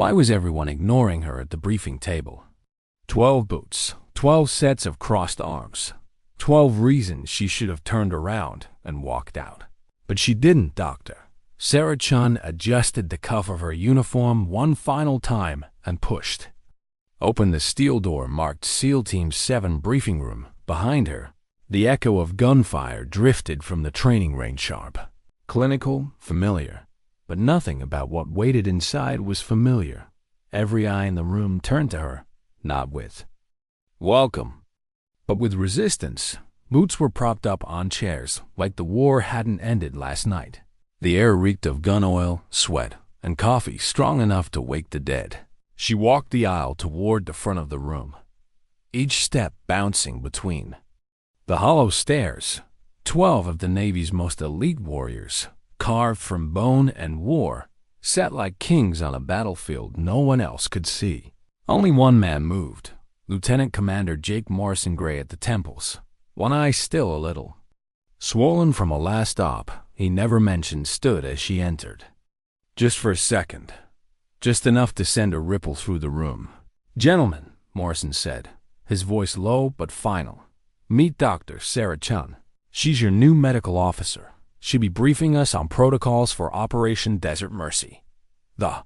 Why was everyone ignoring her at the briefing table? 12 boots, 12 sets of crossed arms, 12 reasons she should have turned around and walked out. But she didn't, Doctor. Sarah Chun adjusted the cuff of her uniform one final time and pushed. Opened the steel door marked SEAL Team 7 briefing room behind her. The echo of gunfire drifted from the training range sharp. Clinical, familiar. But nothing about what waited inside was familiar. Every eye in the room turned to her, not with welcome, but with resistance. Boots were propped up on chairs like the war hadn't ended last night. The air reeked of gun oil, sweat, and coffee strong enough to wake the dead. She walked the aisle toward the front of the room, each step bouncing between the hollow stairs. 12 of the Navy's most elite warriors, carved from bone and war, sat like kings on a battlefield no one else could see. Only one man moved, Lieutenant Commander Jake Morrison Gray at the temples, one eye still a little swollen from a last op he never mentioned, stood as she entered. Just for a second, just enough to send a ripple through the room. "Gentlemen," Morrison said, his voice low but final, "meet Dr. Sarah Chun. She's your new medical officer. She'll be briefing us on protocols for Operation Desert Mercy." The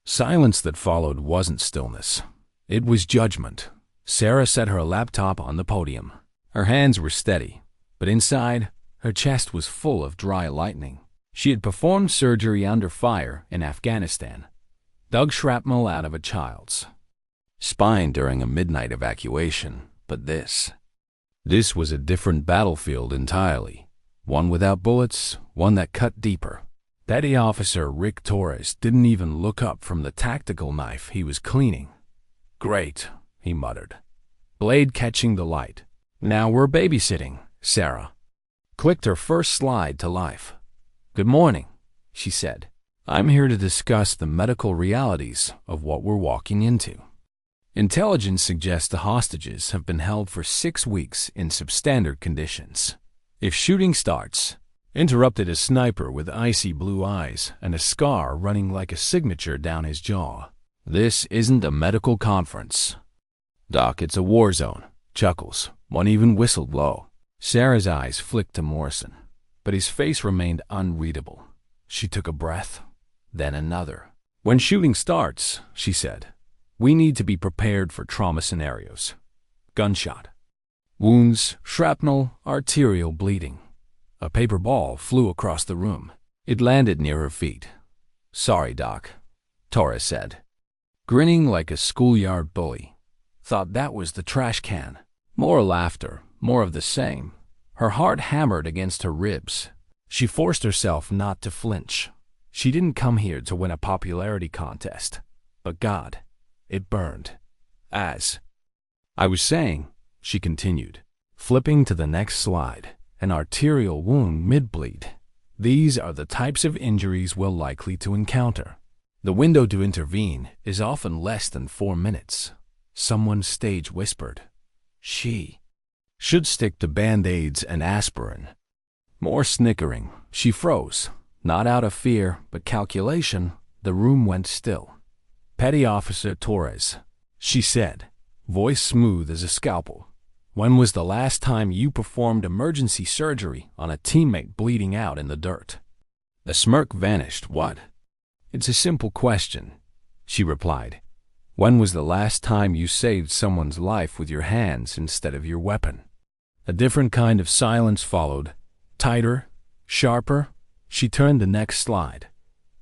silence that followed wasn't stillness. It was judgment. Sarah set her laptop on the podium. Her hands were steady, but inside, her chest was full of dry lightning. She had performed surgery under fire in Afghanistan, dug shrapnel out of a child's spine during a midnight evacuation, but this was a different battlefield entirely. One without bullets, one that cut deeper. Petty Officer Rick Torres didn't even look up from the tactical knife he was cleaning. "Great," he muttered, blade catching the light. "Now we're babysitting." Sarah clicked her first slide to life. "Good morning," she said. "I'm here to discuss the medical realities of what we're walking into. Intelligence suggests the hostages have been held for 6 weeks in substandard conditions. If shooting starts," interrupted a sniper with icy blue eyes and a scar running like a signature down his jaw. "This isn't a medical conference, Doc, it's a war zone." Chuckles. One even whistled low. Sarah's eyes flicked to Morrison, but his face remained unreadable. She took a breath, then another. "When shooting starts," she said, "we need to be prepared for trauma scenarios. Gunshot wounds, shrapnel, arterial bleeding." A paper ball flew across the room. It landed near her feet. "Sorry, Doc," Torres said, grinning like a schoolyard bully. "Thought that was the trash can." More laughter, more of the same. Her heart hammered against her ribs. She forced herself not to flinch. She didn't come here to win a popularity contest. But God, it burned. "As I was saying," she continued, flipping to the next slide, "an arterial wound mid-bleed. These are the types of injuries we're likely to encounter. The window to intervene is often less than 4 minutes." Someone stage whispered, "She should stick to Band-Aids and aspirin." More snickering. She froze, not out of fear, but calculation. The room went still. "Petty Officer Torres," she said, voice smooth as a scalpel, "when was the last time you performed emergency surgery on a teammate bleeding out in the dirt?" The smirk vanished. "What?" "It's a simple question," she replied. "When was the last time you saved someone's life with your hands instead of your weapon?" A different kind of silence followed, tighter, sharper. She turned the next slide.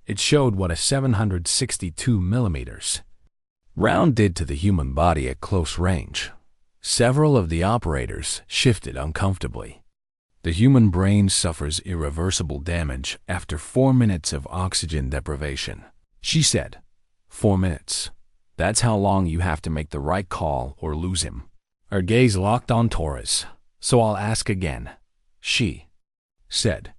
It showed what a 762 millimeters round did to the human body at close range. Several of the operators shifted uncomfortably. "The human brain suffers irreversible damage after 4 minutes of oxygen deprivation," she said. 4 minutes. That's how long you have to make the right call or lose him. Her gaze locked on Torres. "So I'll ask again," she said.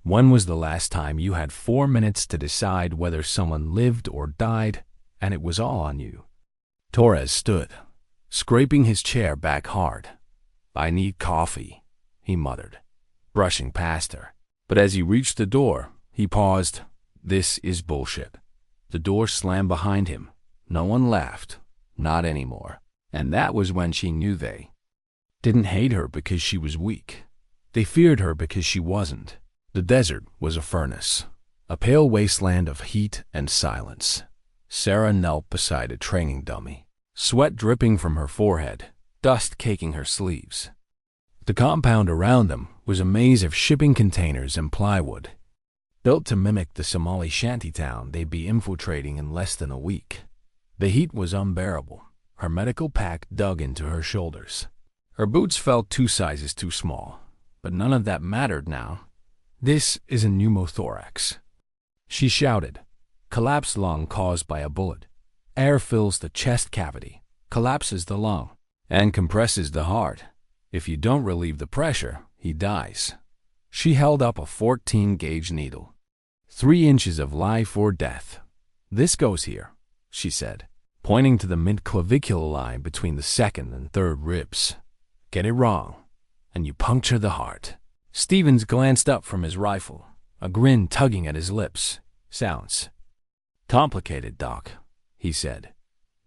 "When was the last time you had 4 minutes to decide whether someone lived or died, and it was all on you?" Torres stood, scraping his chair back hard. "I need coffee," he muttered, brushing past her. But as he reached the door, he paused. "This is bullshit. The door slammed behind him. No one laughed. Not anymore. And that was when she knew they didn't hate her because she was weak. They feared her because she wasn't. The desert was a furnace, a pale wasteland of heat and silence. Sarah knelt beside a training dummy, sweat dripping from her forehead, dust caking her sleeves. The compound around them was a maze of shipping containers and plywood, built to mimic the Somali shantytown they'd be infiltrating in less than a week. The heat was unbearable. Her medical pack dug into her shoulders. Her boots felt 2 sizes too small, but none of that mattered now. This is a pneumothorax, she shouted. Collapsed lung caused by a bullet. Air fills the chest cavity, collapses the lung, and compresses the heart. If you don't relieve the pressure, he dies. She held up a 14-gauge needle. 3 inches of life or death. This goes here, she said, pointing to the mid-clavicular line between the 2nd and 3rd ribs. Get it wrong, and you puncture the heart. Stevens glanced up from his rifle, a grin tugging at his lips. Sounds complicated, Doc, he said.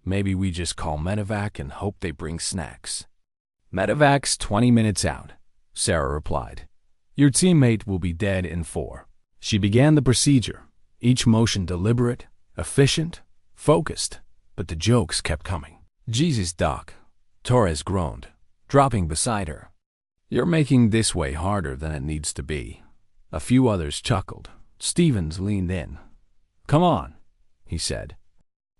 Maybe we just call medevac and hope they bring snacks. Medevac's 20 minutes out, Sarah replied. Your teammate will be dead in 4. She began the procedure, each motion deliberate, efficient, focused, but the jokes kept coming. Jesus, Doc, Torres groaned, dropping beside her. You're making this way harder than it needs to be. A few others chuckled. Stevens leaned in. Come on, he said.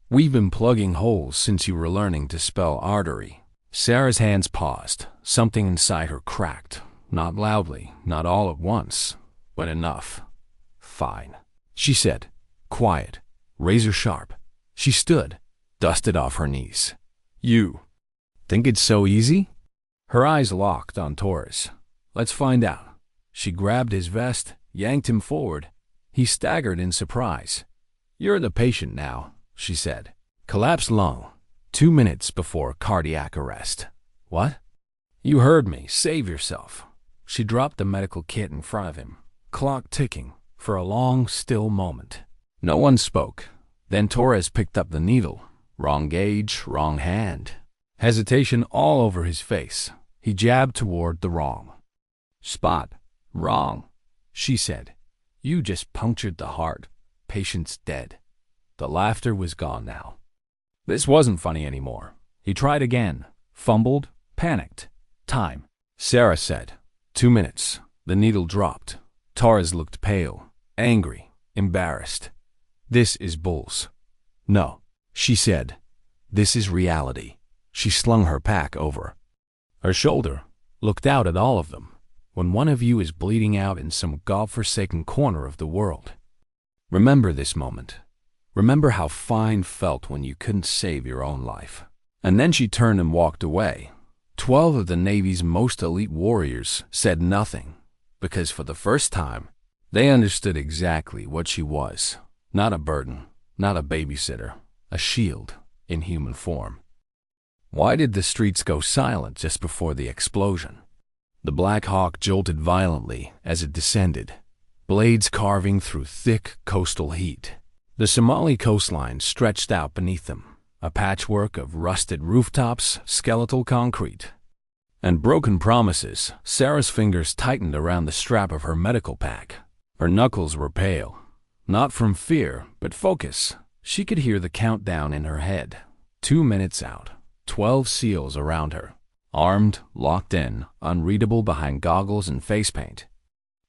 We've been plugging holes since you were learning to spell artery. Sarah's hands paused. Something inside her cracked. Not loudly, not all at once, but enough. Fine, she said, quiet, razor sharp. She stood, dusted off her knees. You think it's so easy? Her eyes locked on Torres. Let's find out. She grabbed his vest, yanked him forward. He staggered in surprise. You're the patient now, she said. Collapsed lung. 2 minutes before cardiac arrest. What? You heard me. Save yourself. She dropped the medical kit in front of him, clock ticking, for a long, still moment. No one spoke. Then Torres picked up the needle. Wrong gauge, wrong hand. Hesitation all over his face. He jabbed toward the wrong spot. Wrong, she said. You just punctured the heart. Patient's dead. The laughter was gone now. This wasn't funny anymore. He tried again, fumbled, panicked. Time, Sarah said. 2 minutes. The needle dropped. Torres looked pale, angry, embarrassed. This is bulls. No, she said. This is reality. She slung her pack over her shoulder, looked out at all of them. When one of you is bleeding out in some godforsaken corner of the world, remember this moment. Remember how fine felt when you couldn't save your own life. And then she turned and walked away. 12 of the Navy's most elite warriors said nothing, because for the first time, they understood exactly what she was. Not a burden, not a babysitter, a shield in human form. Why did the streets go silent just before the explosion? The Black Hawk jolted violently as it descended, blades carving through thick coastal heat. The Somali coastline stretched out beneath them, a patchwork of rusted rooftops, skeletal concrete, and broken promises. Sarah's fingers tightened around the strap of her medical pack. Her knuckles were pale, not from fear, but focus. She could hear the countdown in her head. 2 minutes out. 12 SEALs around her, armed, locked in, unreadable behind goggles and face paint.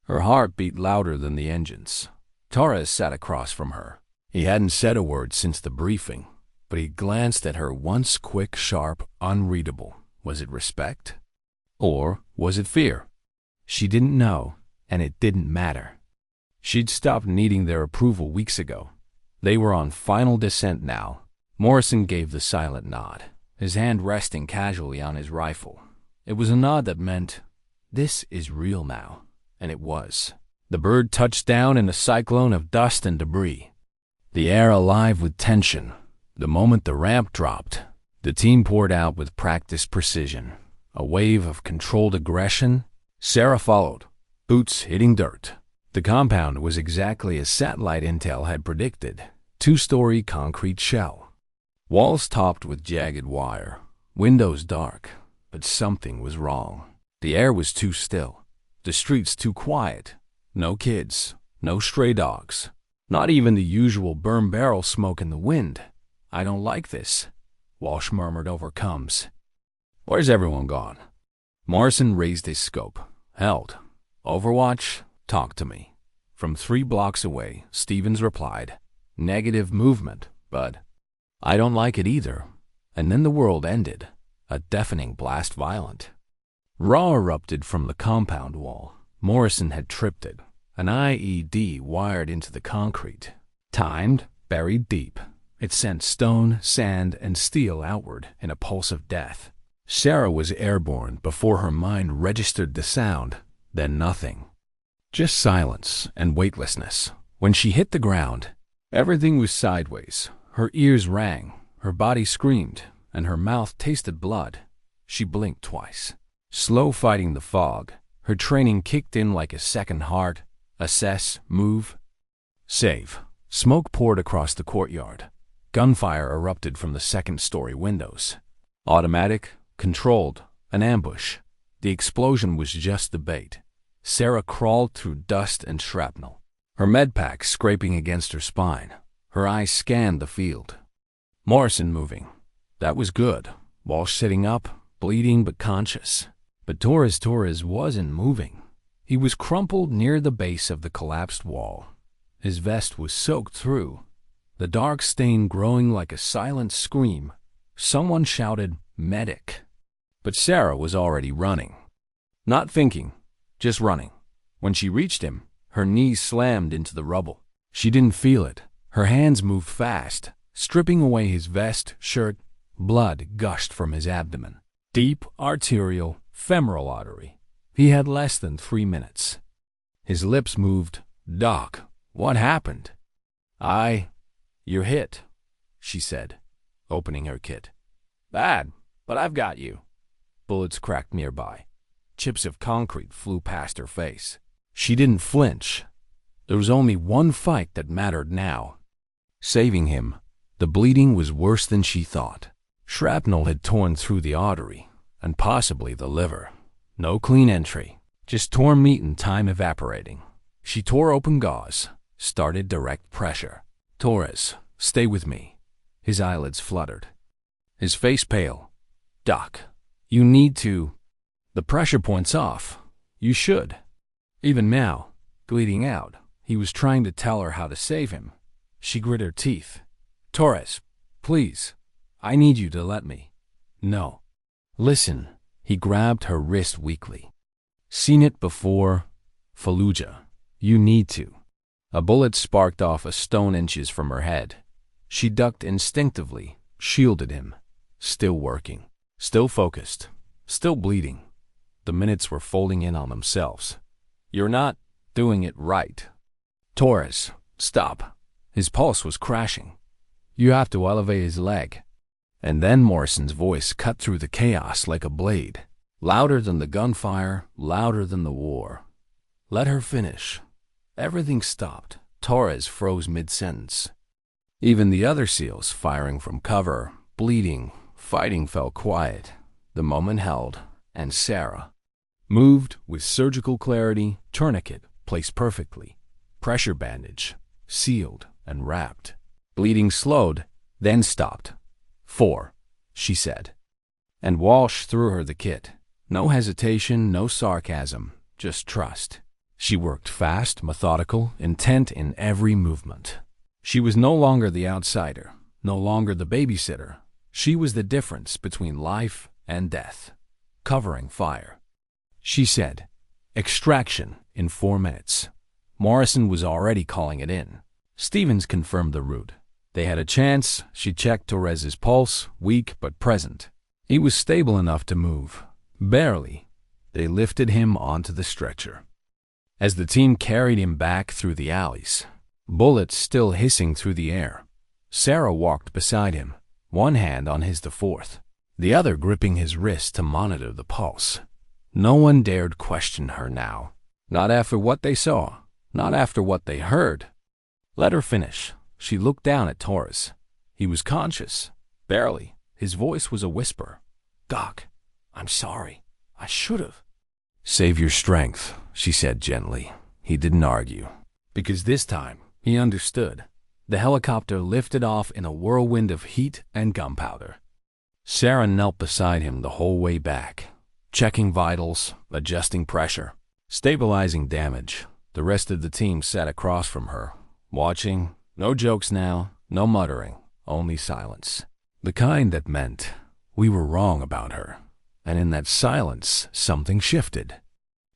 Her heart beat louder than the engines. Torres sat across from her. He hadn't said a word since the briefing, but he glanced at her once quick, sharp, unreadable. Was it respect? Or was it fear? She didn't know, and it didn't matter. She'd stopped needing their approval weeks ago. They were on final descent now. Morrison gave the silent nod, his hand resting casually on his rifle. It was a nod that meant, this is real now, and it was. The bird touched down in a cyclone of dust and debris, the air alive with tension. The moment the ramp dropped, the team poured out with practiced precision, a wave of controlled aggression. Sarah followed, boots hitting dirt. The compound was exactly as satellite intel had predicted. Two-story concrete shell. Walls topped with jagged wire. Windows dark. But something was wrong. The air was too still. The streets too quiet. No kids. No stray dogs. Not even the usual burn barrel smoke in the wind. "I don't like this," Walsh murmured over Combs. "Where's everyone gone?" Morrison raised his scope. "Held. Overwatch, talk to me." From 3 blocks away, Stevens replied, "Negative movement, bud." "I don't like it either." And then the world ended. A deafening blast violent. Raw erupted from the compound wall. Morrison had tripped it. An IED wired into the concrete. Timed, buried deep. It sent stone, sand, and steel outward in a pulse of death. Sarah was airborne before her mind registered the sound, then nothing. Just silence and weightlessness. When she hit the ground, everything was sideways. Her ears rang, her body screamed, and her mouth tasted blood. She blinked twice. Slow fighting the fog, her training kicked in like a second heart. Assess, move, save. Smoke poured across the courtyard. Gunfire erupted from the second-story windows. Automatic, controlled, an ambush. The explosion was just the bait. Sarah crawled through dust and shrapnel, her medpack scraping against her spine. Her eyes scanned the field. Morrison moving. That was good. Walsh sitting up, bleeding but conscious. But Torres wasn't moving. He was crumpled near the base of the collapsed wall. His vest was soaked through, the dark stain growing like a silent scream. Someone shouted, "Medic!" But Sarah was already running. Not thinking, just running. When she reached him, her knees slammed into the rubble. She didn't feel it. Her hands moved fast, stripping away his vest, shirt. Blood gushed from his abdomen. Deep, arterial, femoral artery. He had less than 3 minutes. His lips moved. "Doc, what happened?" You're hit," she said, opening her kit. "Bad, but I've got you." Bullets cracked nearby. Chips of concrete flew past her face. She didn't flinch. There was only one fight that mattered now. Saving him. The bleeding was worse than she thought. Shrapnel had torn through the artery, and possibly the liver. No clean entry, just torn meat and time evaporating. She tore open gauze, started direct pressure. "Torres, stay with me." His eyelids fluttered. His face pale. "Doc, you need to." "The pressure point's off. You should." Even now, bleeding out, he was trying to tell her how to save him. She grit her teeth. "Torres, please, I need you to let me." "No." "Listen." He grabbed her wrist weakly. "Seen it before. Fallujah. You need to." A bullet sparked off a stone inches from her head. She ducked instinctively, shielded him. Still working. Still focused. Still bleeding. The minutes were folding in on themselves. "You're not doing it right." "Torres, stop." His pulse was crashing. "You have to elevate his leg." And then Morrison's voice cut through the chaos like a blade. Louder than the gunfire, louder than the war. "Let her finish." Everything stopped. Torres froze mid-sentence. Even the other SEALs, firing from cover, bleeding, fighting, fell quiet. The moment held, and Sarah moved with surgical clarity, tourniquet placed perfectly, pressure bandage, sealed and wrapped. Bleeding slowed, then stopped. "4," she said. And Walsh threw her the kit. No hesitation, no sarcasm, just trust. She worked fast, methodical, intent in every movement. She was no longer the outsider, no longer the babysitter. She was the difference between life and death. Covering fire. She said, "Extraction in 4 minutes." Morrison was already calling it in. Stevens confirmed the route. They had a chance. She checked Torres's pulse, weak but present. He was stable enough to move. Barely. They lifted him onto the stretcher. As the team carried him back through the alleys, bullets still hissing through the air, Sarah walked beside him, one hand on his fourth, the other gripping his wrist to monitor the pulse. No one dared question her now. Not after what they saw, not after what they heard. "Let her finish," She looked down at Torres. He was conscious. Barely. His voice was a whisper. "Doc, I'm sorry. I should have." "Save your strength," she said gently. He didn't argue, because this time he understood. The helicopter lifted off in a whirlwind of heat and gunpowder. Sarah knelt beside him the whole way back, checking vitals, adjusting pressure, stabilizing damage. The rest of the team sat across from her, watching. No jokes now, no muttering, only silence. The kind that meant we were wrong about her. And in that silence, something shifted.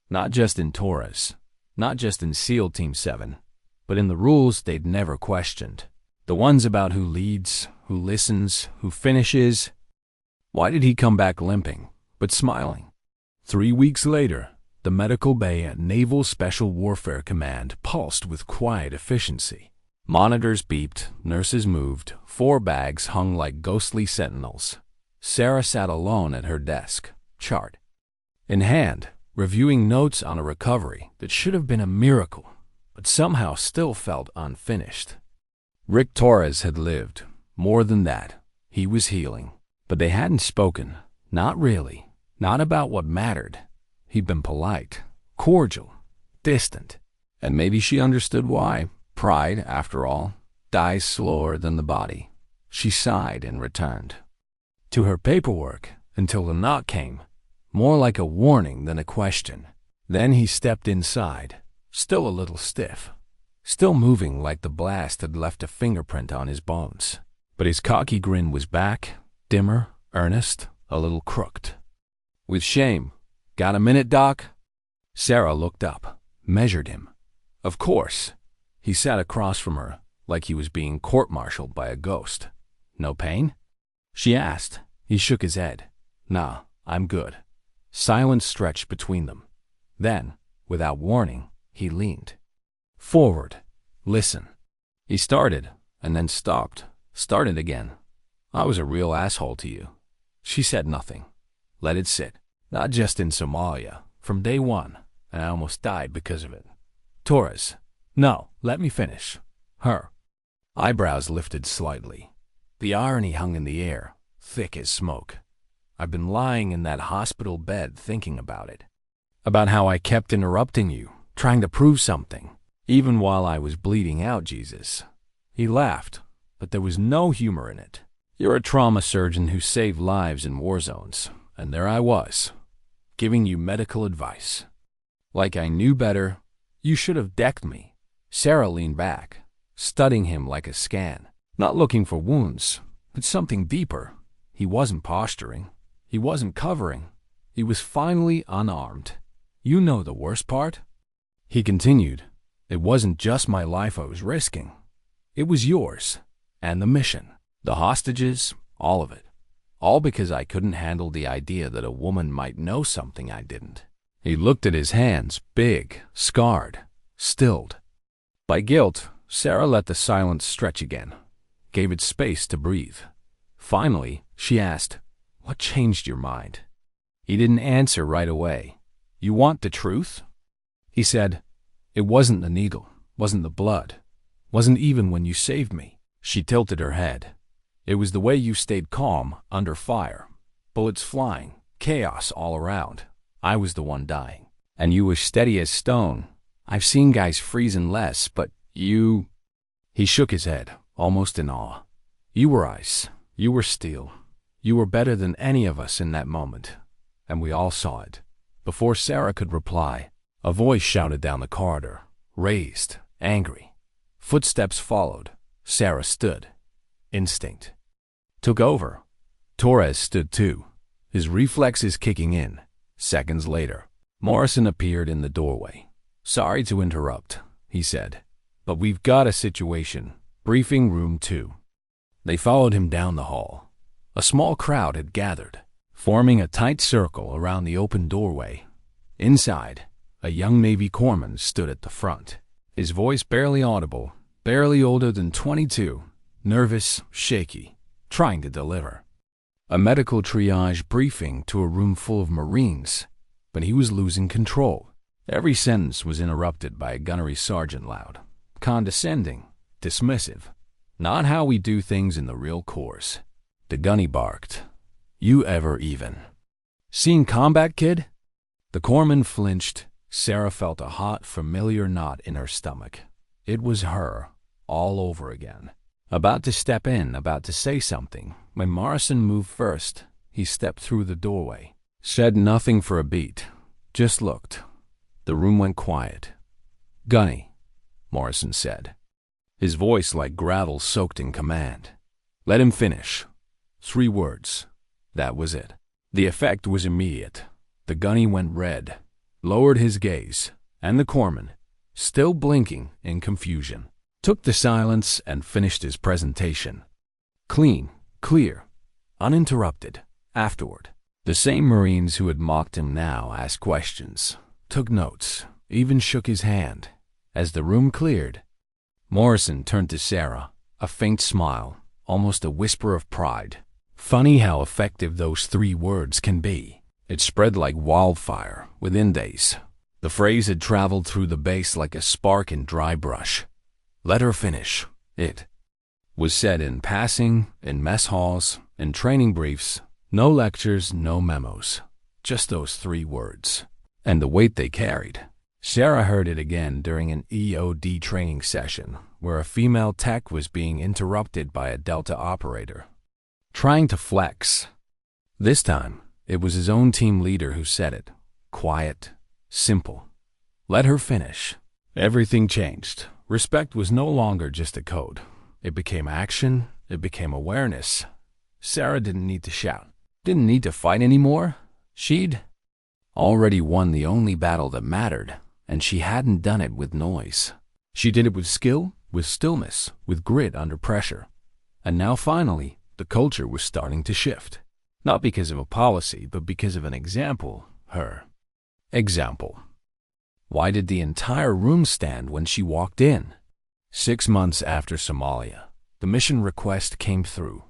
Not just in Torres, not just in SEAL Team 7, but in the rules they'd never questioned. The ones about who leads, who listens, who finishes. Why did he come back limping, but smiling? 3 weeks later, the medical bay at Naval Special Warfare Command pulsed with quiet efficiency. Monitors beeped, nurses moved, 4 bags hung like ghostly sentinels. Sarah sat alone at her desk, chart in hand, reviewing notes on a recovery that should have been a miracle, but somehow still felt unfinished. Rick Torres had lived. More than that, he was healing. But they hadn't spoken. Not really. Not about what mattered. He'd been polite, cordial, distant. And maybe she understood why. Pride, after all, dies slower than the body. She sighed and returned to her paperwork until the knock came, more like a warning than a question. Then he stepped inside, still a little stiff, still moving like the blast had left a fingerprint on his bones. But his cocky grin was back, dimmer, earnest, a little crooked. With shame, "Got a minute, Doc?" Sarah looked up, measured him. Of course. He sat across from her like he was being court-martialed by a ghost. "No pain?" she asked. He shook his head. "Nah, I'm good." Silence stretched between them. Then, without warning, he leaned forward. "Listen." He started, and then stopped. Started again. "I was a real asshole to you." She said nothing. Let it sit. Not just in Somalia. From day one, and I almost died because of it. "Torres." "No, let me finish." Her eyebrows lifted slightly. The irony hung in the air, thick as smoke. "I've been lying in that hospital bed thinking about it. About how I kept interrupting you, trying to prove something, even while I was bleeding out, Jesus." He laughed, but there was no humor in it. "You're a trauma surgeon who saved lives in war zones, and there I was, giving you medical advice. Like I knew better. You should have decked me." Sarah leaned back, studying him like a scan, not looking for wounds, but something deeper. He wasn't posturing. He wasn't covering. He was finally unarmed. "You know the worst part?" He continued. "It wasn't just my life I was risking. It was yours, and the mission, the hostages, all of it. All because I couldn't handle the idea that a woman might know something I didn't." He looked at his hands, big, scarred, stilled. By guilt, Sarah let the silence stretch again, gave it space to breathe. Finally, she asked, "What changed your mind?" He didn't answer right away. "You want the truth?" He said, "It wasn't the needle, wasn't the blood, wasn't even when you saved me." She tilted her head. "It was the way you stayed calm, under fire, bullets flying, chaos all around. I was the one dying, and you were steady as stone. I've seen guys freeze in less, but you—" He shook his head, almost in awe. "You were ice. You were steel. You were better than any of us in that moment, and we all saw it." Before Sarah could reply, a voice shouted down the corridor, raised, angry. Footsteps followed. Sarah stood. Instinct took over. Torres stood too, his reflexes kicking in. Seconds later, Morrison appeared in the doorway. "Sorry to interrupt," he said, "but we've got a situation. Briefing room 2. They followed him down the hall. A small crowd had gathered, forming a tight circle around the open doorway. Inside, a young Navy corpsman stood at the front, his voice barely audible, barely older than 22, nervous, shaky, trying to deliver a medical triage briefing to a room full of Marines, but he was losing control. Every sentence was interrupted by a gunnery sergeant loud, condescending, dismissive. Not how we do things in the real course. The gunny barked. You ever even seen combat, kid? The corpsman flinched. Sarah felt a hot, familiar knot in her stomach. It was her, all over again. About to step in, about to say something, when Morrison moved first. He stepped through the doorway, said nothing for a beat, just looked. The room went quiet. Gunny, Morrison said, his voice like gravel soaked in command. Let him finish. 3 words. That was it. The effect was immediate. The gunny went red, lowered his gaze, and the corpsman, still blinking in confusion, took the silence and finished his presentation. Clean, clear, uninterrupted. Afterward, the same Marines who had mocked him now asked questions, took notes, even shook his hand. As the room cleared, Morrison turned to Sarah, a faint smile, almost a whisper of pride. Funny how effective those 3 words can be. It spread like wildfire within days. The phrase had traveled through the base like a spark in dry brush. Let her finish. It was said in passing, in mess halls, in training briefs. No lectures, no memos. Just those 3 words. And the weight they carried. Sarah heard it again during an EOD training session where a female tech was being interrupted by a Delta operator, trying to flex. This time, it was his own team leader who said it. Quiet, simple. Let her finish. Everything changed. Respect was no longer just a code. It became action. It became awareness. Sarah didn't need to shout. Didn't need to fight anymore. She'd already won the only battle that mattered, and she hadn't done it with noise. She did it with skill, with stillness, with grit under pressure. And now finally, the culture was starting to shift. Not because of a policy, but because of an example. Her example. Why did the entire room stand when she walked in? 6 months after Somalia, the mission request came through.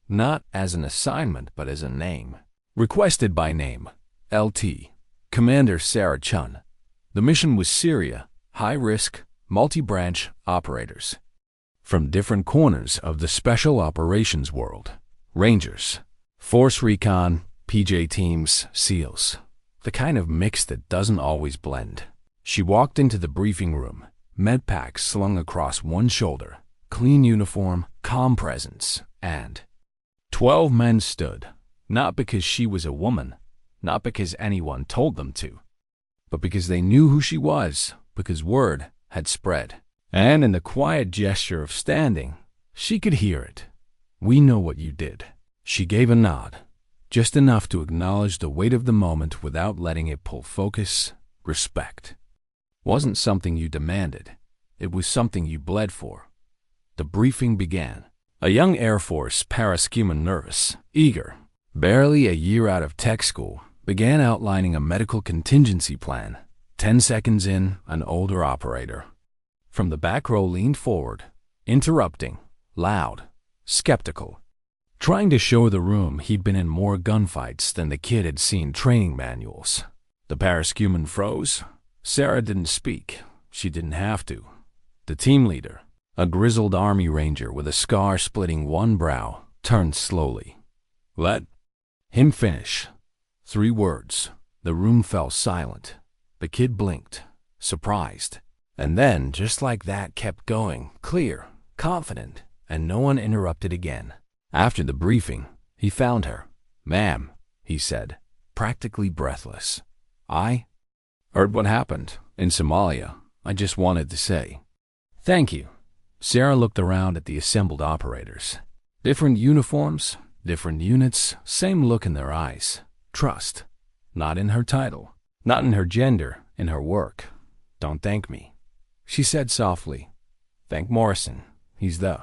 Not as an assignment, but as a name. Requested by name, LT, Commander Sarah Chun. The mission was Syria, high-risk, multi-branch operators. From different corners of the Special Operations world. Rangers, Force Recon, PJ teams, SEALs. The kind of mix that doesn't always blend. She walked into the briefing room, med pack slung across one shoulder, clean uniform, calm presence, and 12 men stood, not because she was a woman, not because anyone told them to, but because they knew who she was, because word had spread. And in the quiet gesture of standing, she could hear it. We know what you did. She gave a nod, just enough to acknowledge the weight of the moment without letting it pull focus. Respect wasn't something you demanded. It was something you bled for. The briefing began. A young Air Force parascuman, nervous, eager, barely a year out of tech school, began outlining a medical contingency plan. 10 seconds in, an older operator from the back row leaned forward, interrupting, loud, skeptical, trying to show the room he'd been in more gunfights than the kid had seen training manuals. The parascuman froze. Sarah didn't speak. She didn't have to. The team leader, a grizzled Army Ranger with a scar splitting one brow, turned slowly. Let him finish. 3 words. The room fell silent. The kid blinked, surprised, and then, just like that, kept going, clear, confident, and no one interrupted again. After the briefing, he found her. Ma'am, he said, practically breathless. I heard what happened in Somalia. I just wanted to say thank you. Sarah looked around at the assembled operators. Different uniforms, different units, same look in their eyes. Trust. Not in her title, not in her gender, in her work. Don't thank me, she said softly. Thank Morrison. He's the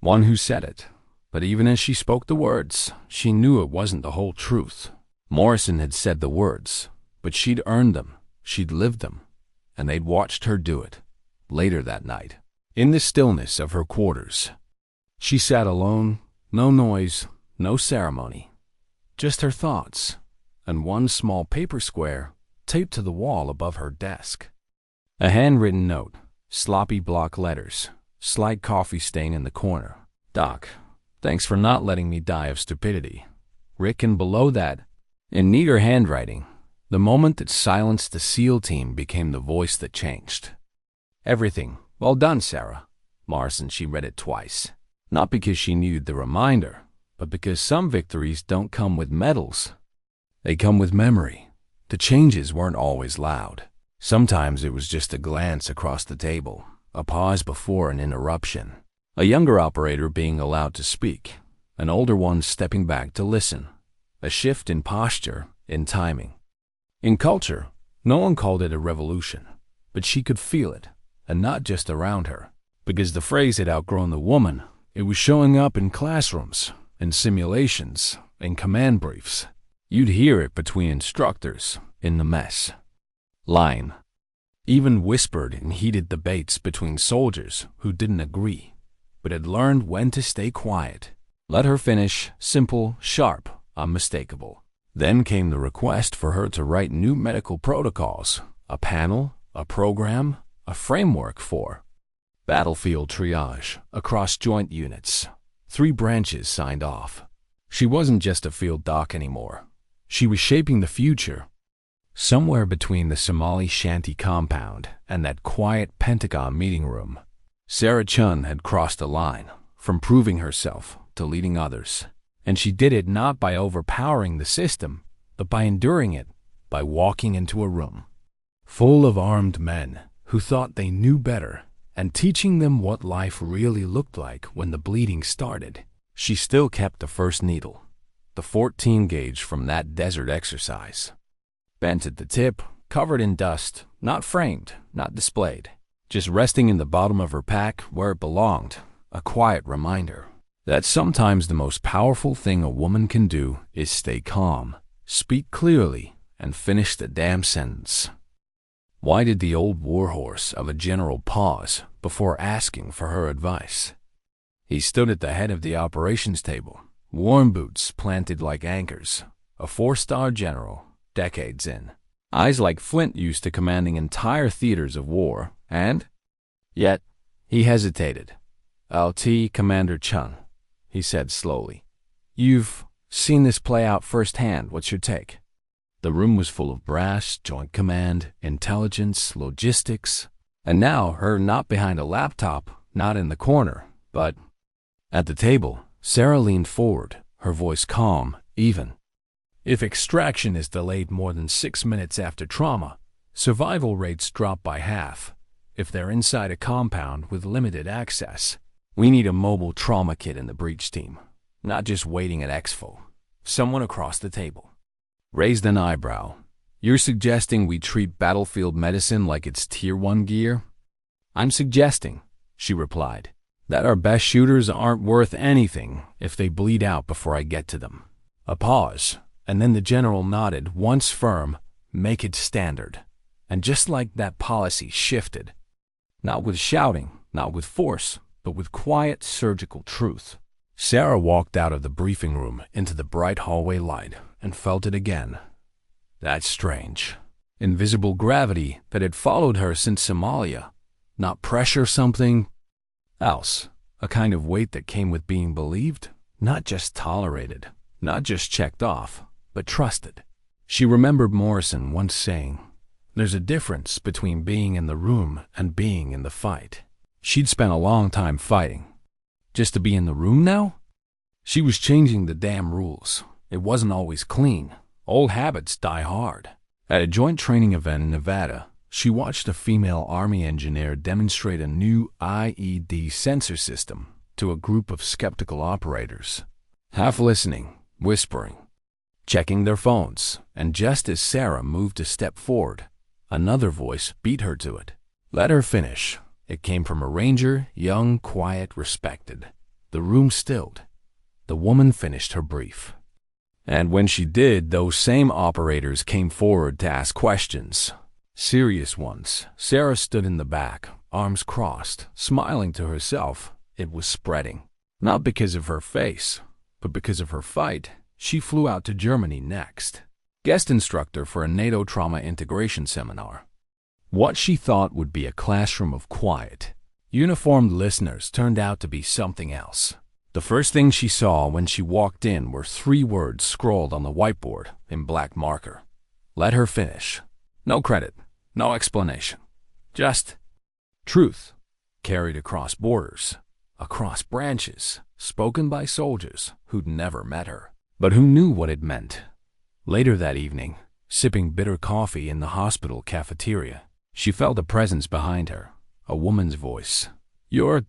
one who said it. But even as she spoke the words, she knew it wasn't the whole truth. Morrison had said the words, but she'd earned them. She'd lived them. And they'd watched her do it. Later that night, in the stillness of her quarters, she sat alone, no noise, no ceremony, just her thoughts, and one small paper square taped to the wall above her desk. A handwritten note, sloppy block letters, slight coffee stain in the corner. Doc, thanks for not letting me die of stupidity. Rick, and below that, in neater handwriting, the moment that silenced the SEAL team became the voice that changed. Everything. Well done, Sarah. Morrison, she read it twice. Not because she needed the reminder, but because some victories don't come with medals. They come with memory. The changes weren't always loud. Sometimes it was just a glance across the table, a pause before an interruption, a younger operator being allowed to speak, an older one stepping back to listen, a shift in posture, in timing. In culture, no one called it a revolution, but she could feel it, and not just around her. Because the phrase had outgrown the woman, it was showing up in classrooms, in simulations, in command briefs. You'd hear it between instructors, in the mess line, even whispered in heated debates between soldiers who didn't agree, but had learned when to stay quiet. Let her finish, simple, sharp, unmistakable. Then came the request for her to write new medical protocols, a panel, a program, a framework for battlefield triage across joint units. 3 branches signed off. She wasn't just a field doc anymore. She was shaping the future. Somewhere between the Somali shanty compound and that quiet Pentagon meeting room, Sarah Chun had crossed a line from proving herself to leading others. And she did it not by overpowering the system, but by enduring it, by walking into a room full of armed men who thought they knew better and teaching them what life really looked like when the bleeding started. She still kept the first needle, the 14 gauge from that desert exercise. Bent at the tip, covered in dust, not framed, not displayed, just resting in the bottom of her pack where it belonged, a quiet reminder that sometimes the most powerful thing a woman can do is stay calm, speak clearly, and finish the damn sentence. Why did the old warhorse of a general pause before asking for her advice? He stood at the head of the operations table, warm boots planted like anchors, a 4-star general, decades in, eyes like flint used to commanding entire theaters of war, and yet he hesitated. "LT, Commander Chun," he said slowly. "You've seen this play out firsthand. What's your take?" The room was full of brass, joint command, intelligence, logistics, and now her not behind a laptop, not in the corner, but at the table. Sarah leaned forward, her voice calm, even. "If extraction is delayed more than 6 minutes after trauma, survival rates drop by half. If they're inside a compound with limited access, we need a mobile trauma kit in the breach team, not just waiting at exfil." Someone across the table raised an eyebrow. "You're suggesting we treat battlefield medicine like it's Tier 1 gear?" "I'm suggesting," she replied, "that our best shooters aren't worth anything if they bleed out before I get to them." A pause, and then the general nodded, once firm, "Make it standard." And just like that, policy shifted. Not with shouting, not with force, but with quiet surgical truth. Sarah walked out of the briefing room into the bright hallway light and felt it again. That strange, invisible gravity that had followed her since Somalia. Not pressure, something else. A kind of weight that came with being believed, not just tolerated, not just checked off, but trusted. She remembered Morrison once saying, "There's a difference between being in the room and being in the fight." She'd spent a long time fighting. Just to be in the room now? She was changing the damn rules. It wasn't always clean. Old habits die hard. At a joint training event in Nevada, she watched a female Army engineer demonstrate a new IED sensor system to a group of skeptical operators. Half listening, whispering, checking their phones, and just as Sarah moved a step forward, another voice beat her to it. Let her finish. It came from a ranger, young, quiet, respected. The room stilled. The woman finished her brief. And when she did, those same operators came forward to ask questions. Serious ones. Sarah stood in the back, arms crossed, smiling to herself. It was spreading. Not because of her face, but because of her fight. She flew out to Germany next. Guest instructor for a NATO trauma integration seminar. What she thought would be a classroom of quiet, Uniformed listeners turned out to be something else. The first thing she saw when she walked in were 3 words scrawled on the whiteboard in black marker. Let her finish. No credit, no explanation. Just truth, carried across borders, across branches, spoken by soldiers who'd never met her, but who knew what it meant. Later that evening, sipping bitter coffee in the hospital cafeteria, she felt a presence behind her, a woman's voice. You're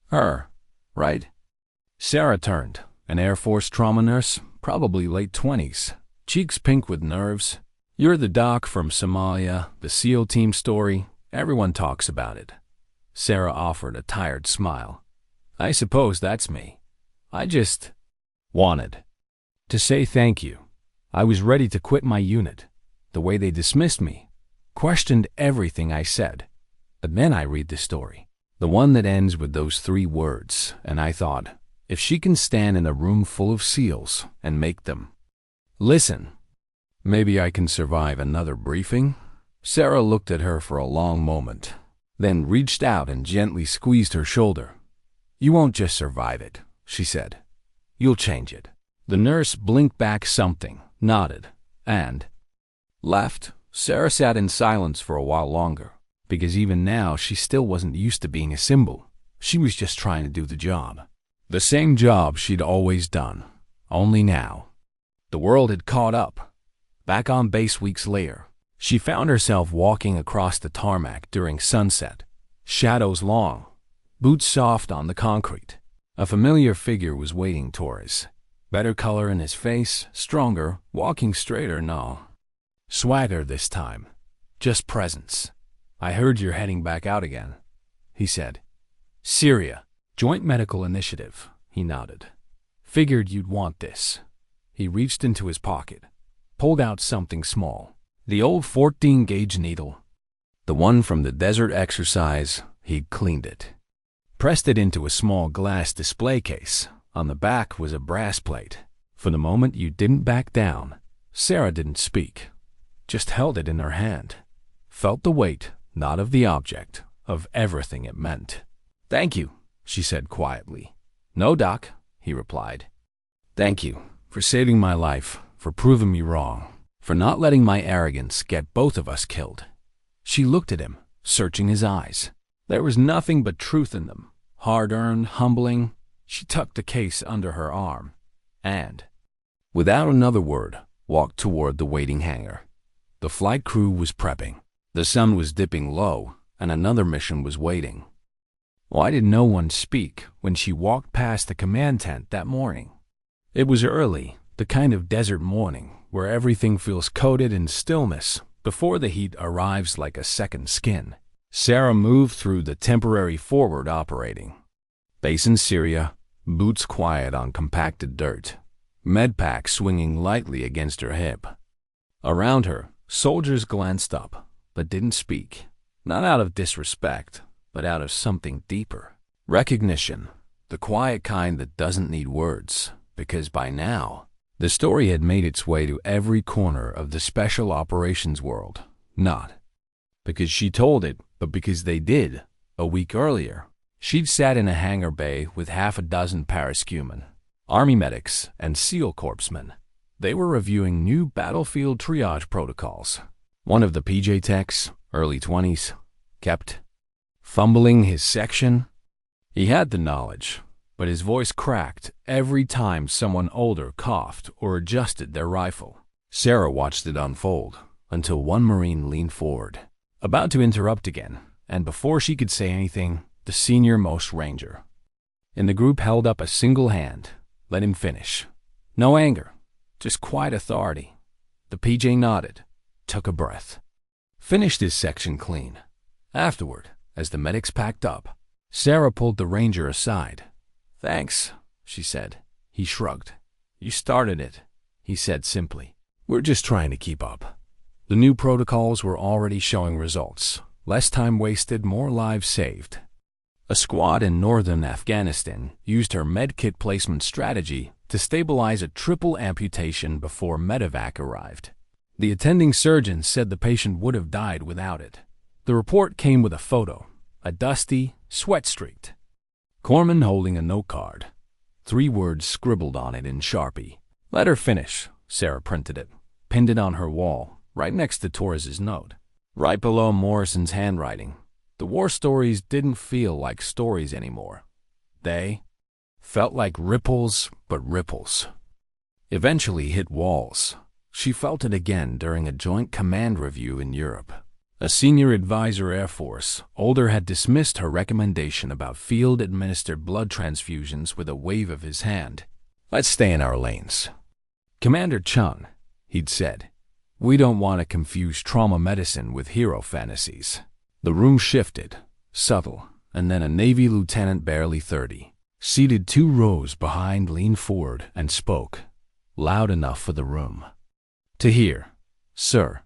her, right? Sarah turned, an Air Force trauma nurse, probably late 20s, cheeks pink with nerves. You're the doc from Somalia, the SEAL team story. Everyone talks about it. Sarah offered a tired smile. I suppose that's me. I just wanted to say thank you. I was ready to quit my unit. The way they dismissed me, questioned everything I said. But then I read the story, the one that ends with those 3 words, and I thought, if she can stand in a room full of SEALs and make them listen, maybe I can survive another briefing. Sarah looked at her for a long moment, then reached out and gently squeezed her shoulder. You won't just survive it, she said. You'll change it. The nurse blinked back something, nodded, and left. Sarah sat in silence for a while longer, because even now she still wasn't used to being a symbol. She was just trying to do the job. The same job she'd always done, only now the world had caught up. Back on base weeks later, she found herself walking across the tarmac during sunset, shadows long, boots soft on the concrete. A familiar figure was waiting toward us. Better color in his face, stronger, walking straighter, no swagger this time, just presence. I heard you're heading back out again, he said. Syria. Joint Medical Initiative, he nodded. Figured you'd want this. He reached into his pocket, pulled out something small. The old 14-gauge needle. The one from the desert exercise. He'd cleaned it. Pressed it into a small glass display case. On the back was a brass plate. For the moment you didn't back down. Sarah didn't speak, just held it in her hand. Felt the weight, not of the object, of everything it meant. Thank you, she said quietly. No, Doc, he replied. Thank you for saving my life, for proving me wrong, for not letting my arrogance get both of us killed. She looked at him, searching his eyes. There was nothing but truth in them, hard-earned, humbling. She tucked the case under her arm and, without another word, walked toward the waiting hangar. The flight crew was prepping. The sun was dipping low, and another mission was waiting. Why did no one speak when she walked past the command tent that morning? It was early, the kind of desert morning where everything feels coated in stillness before the heat arrives like a second skin. Sarah moved through the temporary forward operating base in Syria, boots quiet on compacted dirt, medpack swinging lightly against her hip. Around her, soldiers glanced up, but didn't speak, not out of disrespect, but out of something deeper. Recognition, the quiet kind that doesn't need words, because by now, the story had made its way to every corner of the special operations world. Not because she told it, but because they did. A week earlier, she'd sat in a hangar bay with 6 parascumen, Army medics, and SEAL corpsmen. They were reviewing new battlefield triage protocols. One of the PJ techs, early 20s, kept fumbling his section. He had the knowledge, but his voice cracked every time someone older coughed or adjusted their rifle. Sarah watched it unfold until one Marine leaned forward, about to interrupt again, and before she could say anything, the senior-most ranger in the group held up a single hand. Let him finish. No anger, just quiet authority. The PJ nodded, took a breath, finished his section clean. Afterward, as the medics packed up, Sarah pulled the ranger aside. Thanks, she said. He shrugged. You started it, he said simply. We're just trying to keep up. The new protocols were already showing results. Less time wasted, more lives saved. A squad in northern Afghanistan used her medkit placement strategy to stabilize a triple amputation before medevac arrived. The attending surgeon said the patient would have died without it. The report came with a photo, a dusty, sweat-streaked. Corman holding a note card. 3 words scribbled on it in Sharpie. "Let her finish." Sarah printed it, pinned it on her wall, right next to Torres's note. Right below Morrison's handwriting. The war stories didn't feel like stories anymore. They felt like ripples, but ripples. Eventually hit walls. She felt it again during a joint command review in Europe. A senior advisor Air Force, older, had dismissed her recommendation about field-administered blood transfusions with a wave of his hand. "Let's stay in our lanes." "Commander Chun," he'd said, "we don't want to confuse trauma medicine with hero fantasies." The room shifted, subtle, and then a Navy lieutenant barely 30, seated 2 rows behind, leaned forward and spoke, loud enough for the room to hear. "Sir,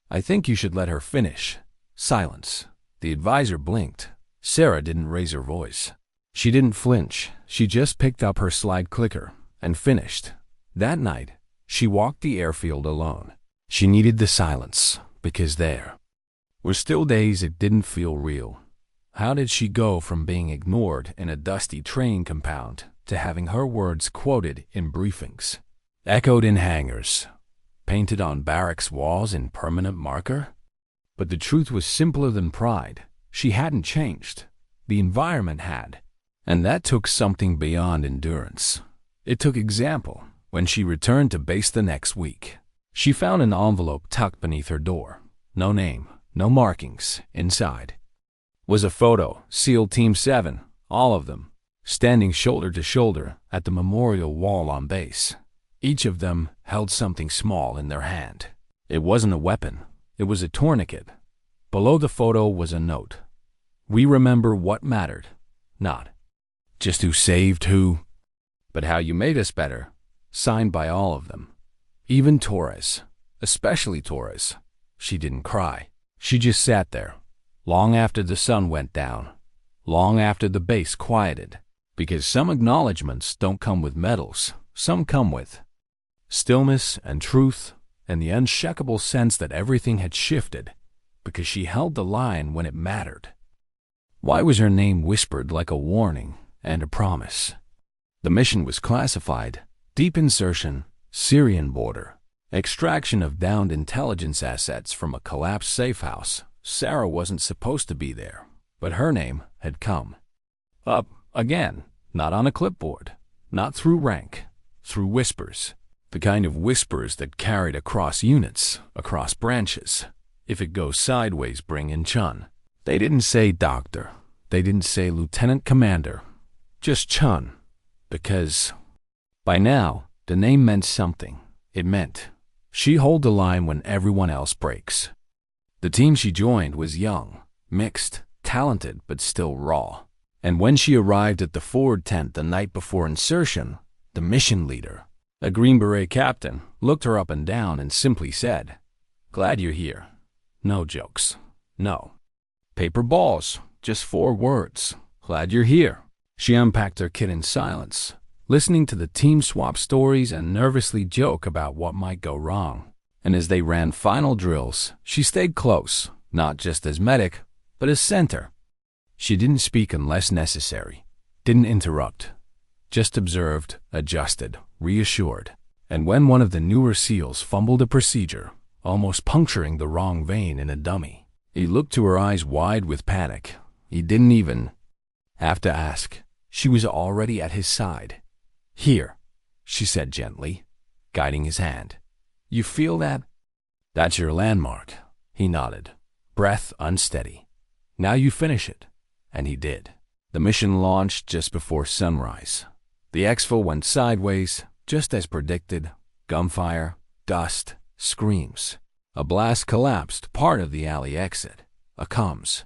I think you should let her finish." Silence. The advisor blinked. Sarah didn't raise her voice. She didn't flinch. She just picked up her slide clicker and finished. That night, she walked the airfield alone. She needed the silence, because there were still days it didn't feel real. How did she go from being ignored in a dusty training compound to having her words quoted in briefings, echoed in hangars, painted on barracks walls in permanent marker? But the truth was simpler than pride. She hadn't changed. The environment had. And that took something beyond endurance. It took example. When she returned to base the next week, she found an envelope tucked beneath her door. No name, no markings. Inside was a photo, SEAL Team 7, all of them, standing shoulder to shoulder at the memorial wall on base. Each of them held something small in their hand. It wasn't a weapon. It was a tourniquet. Below the photo was a note. "We remember what mattered. Not just who saved who, but how you made us better." Signed by all of them. Even Torres. Especially Torres. She didn't cry. She just sat there. Long after the sun went down. Long after the base quieted. Because some acknowledgments don't come with medals. Some come with stillness and truth and the unshakable sense that everything had shifted because she held the line when it mattered. Why was her name whispered like a warning and a promise? The mission was classified. Deep insertion, Syrian border, extraction of downed intelligence assets from a collapsed safe house. Sarah wasn't supposed to be there, but her name had come up again, not on a clipboard, not through rank, through whispers, the kind of whispers that carried across units, across branches. If it goes sideways, bring in Chun. They didn't say doctor. They didn't say lieutenant commander. Just Chun, because by now, the name meant something. It meant she hold the line when everyone else breaks. The team she joined was young, mixed, talented, but still raw. And when she arrived at the forward tent the night before insertion, the mission leader, a Green Beret captain, looked her up and down and simply said, "Glad you're here." No jokes. No paper balls. Just 4 words. "Glad you're here." She unpacked her kit in silence, listening to the team swap stories and nervously joke about what might go wrong. And as they ran final drills, she stayed close, not just as medic, but as center. She didn't speak unless necessary, didn't interrupt, just observed, adjusted, reassured. And when one of the newer SEALs fumbled a procedure, almost puncturing the wrong vein in a dummy, he looked to her eyes wide with panic. He didn't even have to ask. She was already at his side. "Here," she said gently, guiding his hand. "You feel that? That's your landmark." He nodded, breath unsteady. "Now you finish it." And he did. The mission launched just before sunrise. The exfil went sideways, just as predicted. Gunfire, dust, screams. A blast collapsed part of the alley exit. A comms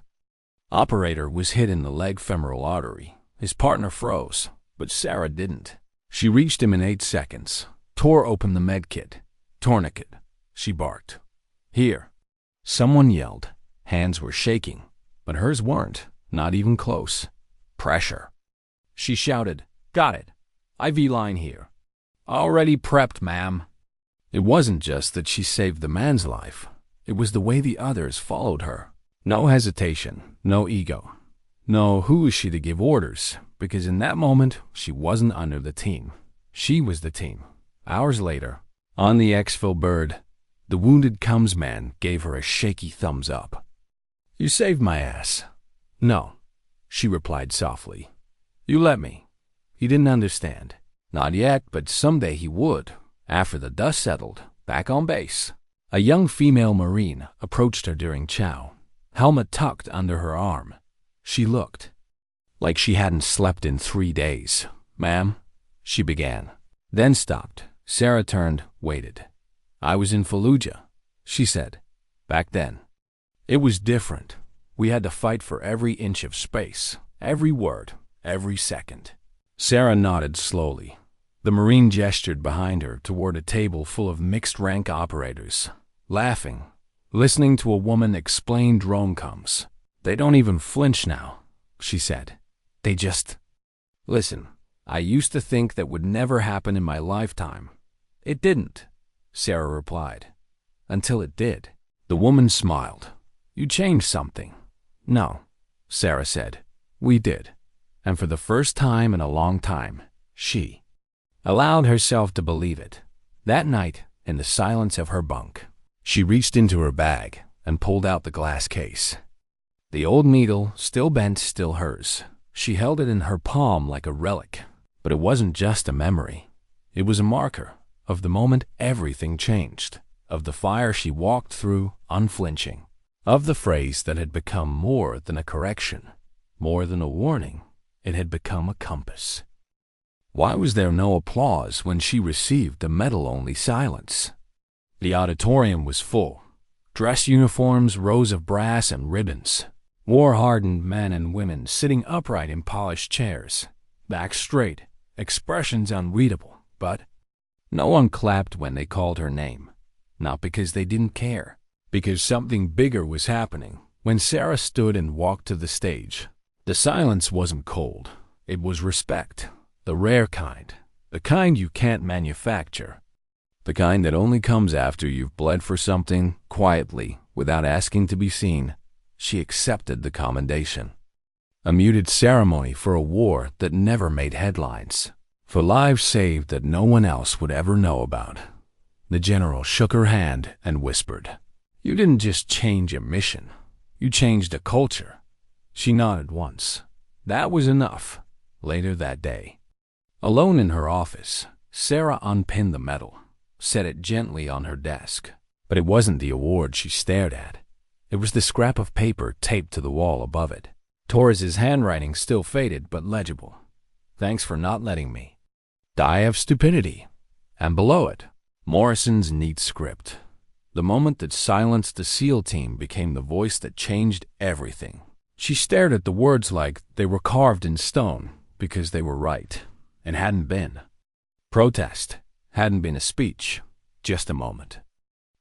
operator was hit in the leg femoral artery. His partner froze, but Sarah didn't. She reached him in 8 seconds, tore open the med kit. "Tourniquet," she barked. "Here." Someone yelled. Hands were shaking, but hers weren't, not even close. "Pressure." She shouted, "Got it. IV line here." "Already prepped, ma'am." It wasn't just that she saved the man's life. It was the way the others followed her. No hesitation, no ego. No, who was she to give orders? Because in that moment, she wasn't under the team. She was the team. Hours later, on the exfil bird, the wounded comms man gave her a shaky thumbs up. "You saved my ass." "No," she replied softly. "You let me." He didn't understand. Not yet, but someday he would, after the dust settled, back on base. A young female Marine approached her during chow, helmet tucked under her arm. She looked like she hadn't slept in 3 days. "Ma'am," she began, then stopped. Sarah turned, waited. "I was in Fallujah," she said. "Back then. It was different. We had to fight for every inch of space, every word, every second." Sarah nodded slowly. The Marine gestured behind her toward a table full of mixed-rank operators, laughing, listening to a woman explain drone comms. "They don't even flinch now," she said. "They just listen. I used to think that would never happen in my lifetime. It didn't," Sarah replied. "Until it did." The woman smiled. "You changed something." "No," Sarah said. "We did." And for the first time in a long time, she allowed herself to believe it. That night, in the silence of her bunk, she reached into her bag and pulled out the glass case. The old needle, still bent, still hers. She held it in her palm like a relic. But it wasn't just a memory. It was a marker of the moment everything changed, of the fire she walked through unflinching, of the phrase that had become more than a correction, more than a warning. It had become a compass. Why was there no applause when she received a medal-only silence? The auditorium was full. Dress uniforms, rows of brass and ribbons. War-hardened men and women sitting upright in polished chairs, back straight, expressions unreadable, but no one clapped when they called her name. Not because they didn't care, because something bigger was happening. When Sarah stood and walked to the stage, the silence wasn't cold. It was respect. The rare kind. The kind you can't manufacture. The kind that only comes after you've bled for something, quietly, without asking to be seen. She accepted the commendation. A muted ceremony for a war that never made headlines. For lives saved that no one else would ever know about. The general shook her hand and whispered, "You didn't just change a mission. You changed a culture." She nodded once. That was enough. Later that day, alone in her office, Sarah unpinned the medal, set it gently on her desk. But it wasn't the award she stared at. It was the scrap of paper taped to the wall above it. Torres's handwriting still faded but legible. "Thanks for not letting me die of stupidity." And below it, Morrison's neat script. The moment that silenced the SEAL team became the voice that changed everything. She stared at the words like they were carved in stone because they were right and hadn't been. Protest hadn't been a speech, just a moment.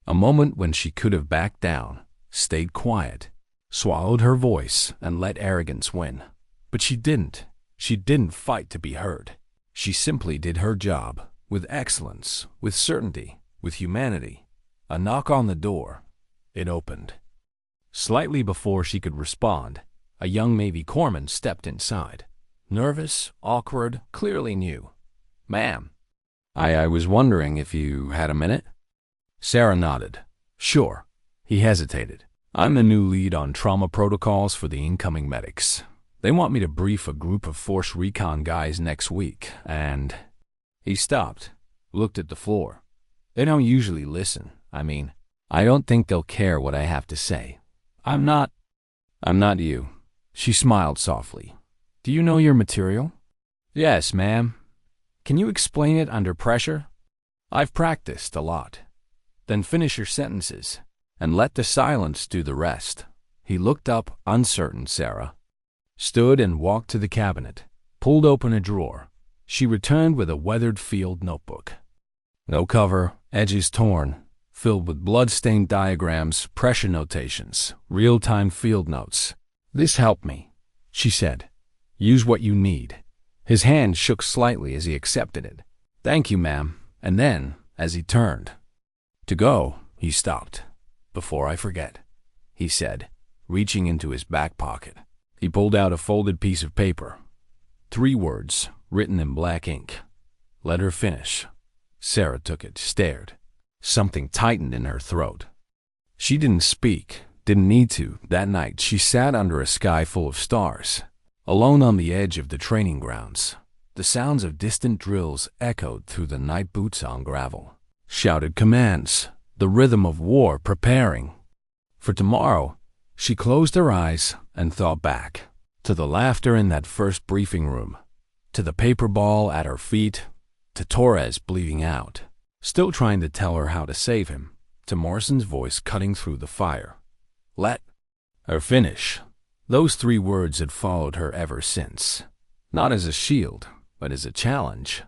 A moment when she could have backed down, stayed quiet, swallowed her voice and let arrogance win. But she didn't. She didn't fight to be heard. She simply did her job with excellence, with certainty, with humanity. A knock on the door. It opened. Slightly before she could respond, a young Navy corpsman stepped inside. Nervous, awkward, clearly new. "Ma'am, I was wondering if you had a minute?" Sarah nodded. "Sure." He hesitated. "I'm the new lead on trauma protocols for the incoming medics. They want me to brief a group of force recon guys next week, and..." He stopped, looked at the floor. "They don't usually listen. I don't think they'll care what I have to say. I'm not you." She smiled softly. "Do you know your material?" "Yes, ma'am." "Can you explain it under pressure?" "I've practiced a lot." "Then finish your sentences, and let the silence do the rest." He looked up, uncertain. Sarah stood and walked to the cabinet, pulled open a drawer. She returned with a weathered field notebook. No cover, edges torn, filled with blood-stained diagrams, pressure notations, real-time field notes. "This helped me," she said. "Use what you need." His hand shook slightly as he accepted it. "Thank you, ma'am." And then, as he turned to go, he stopped. "Before I forget," he said, reaching into his back pocket. He pulled out a folded piece of paper. 3 words, written in black ink. Let her finish. Sarah took it, stared. Something tightened in her throat. She didn't speak, didn't need to. That night, she sat under a sky full of stars, alone on the edge of the training grounds. The sounds of distant drills echoed through the night, boots on gravel. Shouted commands, the rhythm of war preparing. For tomorrow, she closed her eyes and thought back to the laughter in that first briefing room, to the paper ball at her feet, to Torres bleeding out, still trying to tell her how to save him, to Morrison's voice cutting through the fire. Let her finish. Those 3 words had followed her ever since, not as a shield, but as a challenge.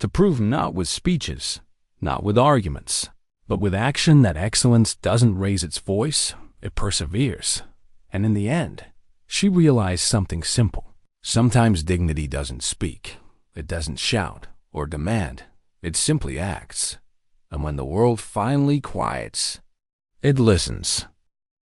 To prove not with speeches, not with arguments, but with action that excellence doesn't raise its voice, it perseveres. And in the end, she realized something simple. Sometimes dignity doesn't speak. It doesn't shout or demand. It simply acts. And when the world finally quiets, it listens.